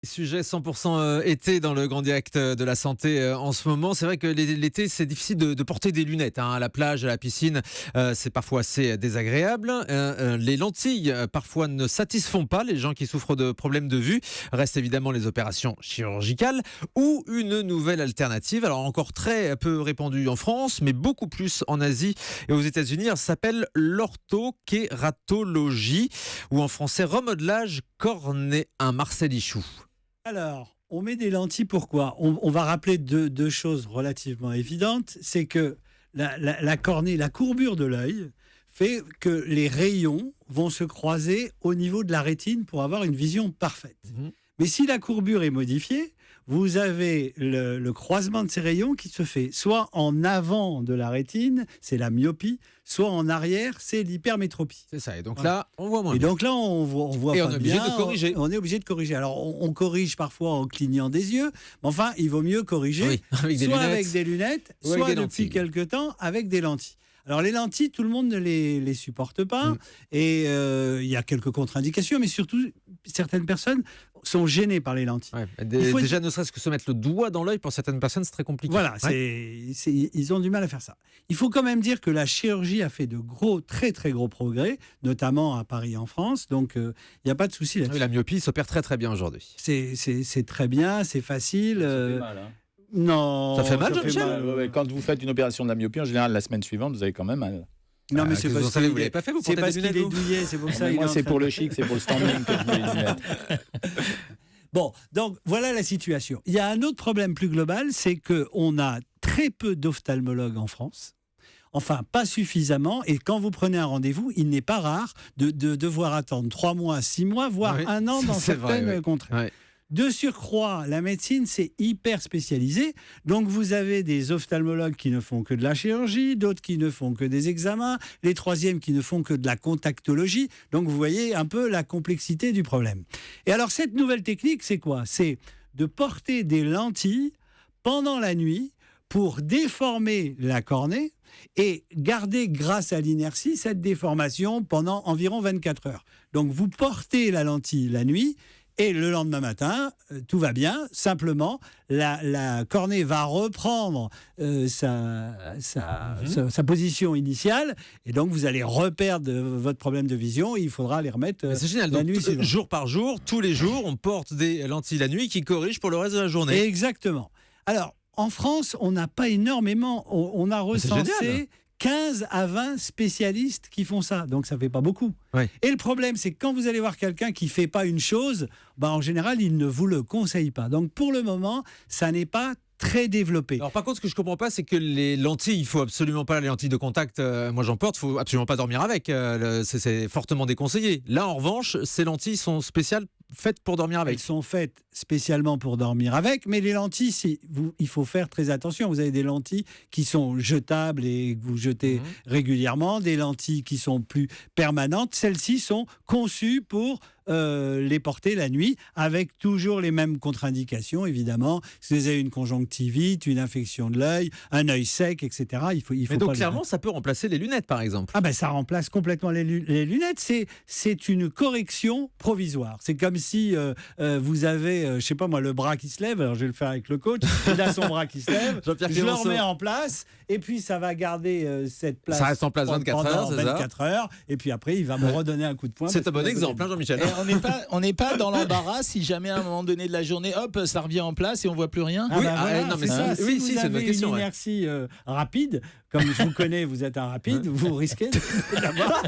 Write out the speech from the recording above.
Sujet 100% été dans le Grand Direct de la santé en ce moment. C'est vrai que l'été, c'est difficile de porter des lunettes à la plage, à la piscine. C'est parfois assez désagréable. Les lentilles, parfois, ne satisfont pas les gens qui souffrent de problèmes de vue. Restent évidemment les opérations chirurgicales ou une nouvelle alternative. Alors encore très peu répandue en France, mais beaucoup plus en Asie et aux États-Unis. Elle s'appelle l'orthokératologie ou en français remodelage cornéen. Marcel Ichou. Alors, on met des lentilles, pourquoi ? On va rappeler deux choses relativement évidentes. C'est que la cornée, la courbure de l'œil, fait que les rayons vont se croiser au niveau de la rétine pour avoir une vision parfaite. Mais si la courbure est modifiée, vous avez le croisement de ces rayons qui se fait soit en avant de la rétine, c'est la myopie, soit en arrière, c'est l'hypermétropie. C'est ça. Et donc là, on voit moins. Et donc là, on voit et pas on est obligé bien, de corriger. On est obligé de corriger. Alors, on corrige parfois en clignant des yeux, mais enfin, il vaut mieux corriger soit avec des lunettes, soit depuis quelque temps avec des lentilles. Alors les lentilles, tout le monde ne les supporte pas et il y a quelques contre-indications, mais surtout certaines personnes sont gênées par les lentilles. Déjà, ne serait-ce que se mettre le doigt dans l'œil, pour certaines personnes, c'est très compliqué. Voilà, ils ont du mal à faire ça. Il faut quand même dire que la chirurgie a fait de très très gros progrès, notamment à Paris en France, donc il n'y a pas de souci là-dessus. La myopie s'opère très très bien aujourd'hui. C'est très bien, c'est facile. Ça fait mal, hein. Non. Ça fait mal, Jean-Michel ? Ouais. Quand vous faites une opération de la myopie, en général, la semaine suivante, vous avez quand même mal. Non, mais c'est parce vous l'avez pas fait, vous portez des lunettes, qu'il est douillet, c'est pour ça. Moi, c'est pour le chic, c'est pour le standing que je mets les lunettes. Bon, donc voilà la situation. Il y a un autre problème plus global, c'est qu'on a très peu d'ophtalmologues en France. Enfin, pas suffisamment. Et quand vous prenez un rendez-vous, il n'est pas rare de devoir attendre 3 mois, 6 mois, voire 1 an dans certaines contrées. Ouais. De surcroît, la médecine, c'est hyper spécialisé. Donc, vous avez des ophtalmologues qui ne font que de la chirurgie, d'autres qui ne font que des examens, les troisièmes qui ne font que de la contactologie. Donc, vous voyez un peu la complexité du problème. Et alors, cette nouvelle technique, c'est quoi ? C'est de porter des lentilles pendant la nuit pour déformer la cornée et garder, grâce à l'inertie, cette déformation pendant environ 24 heures. Donc, vous portez la lentille la nuit. Et le lendemain matin, tout va bien. Simplement, la cornée va reprendre sa position initiale. Et donc, vous allez reperdre votre problème de vision. Et il faudra les remettre c'est génial. la nuit suivante. Jour par jour, tous les jours, on porte des lentilles la nuit qui corrigent pour le reste de la journée. Exactement. Alors, en France, on n'a pas énormément. On a recensé 15 à 20 spécialistes qui font ça, donc ça ne fait pas beaucoup. Ouais. Et le problème, c'est que quand vous allez voir quelqu'un qui ne fait pas une chose, en général, il ne vous le conseille pas. Donc pour le moment, ça n'est pas très développé. Alors par contre, ce que je comprends pas, c'est que les lentilles, il faut absolument pas les lentilles de contact. Moi, j'en porte, il faut absolument pas dormir avec. C'est fortement déconseillé. Là, en revanche, ces lentilles sont spéciales, faites pour dormir avec. Elles sont faites spécialement pour dormir avec, mais les lentilles, il faut faire très attention. Vous avez des lentilles qui sont jetables et que vous jetez régulièrement, des lentilles qui sont plus permanentes. Celles-ci sont conçues pour les porter la nuit, avec toujours les mêmes contre-indications, évidemment. Si vous avez une conjonctivite, une infection de l'œil, un œil sec, etc., il faut mais donc, clairement, ça peut remplacer les lunettes, par exemple. Ah ben, ça remplace complètement les lunettes. C'est une correction provisoire. C'est comme si vous avez, je sais pas moi, le bras qui se lève. Alors, je vais le faire avec le coach. Il a son bras qui se lève. Je le remets en place. Et puis, ça va garder cette place. Ça reste en place 24 heures, c'est ça ? 24 heures. Et puis après, il va me redonner un coup de poing. C'est un bon exemple, Jean-Michel. On n'est pas dans l'embarras si jamais à un moment donné de la journée, hop, ça revient en place et on voit plus rien. Non, mais ça. Si vous avez une inertie rapide, comme je vous connais, vous êtes un rapide, vous risquez d'avoir.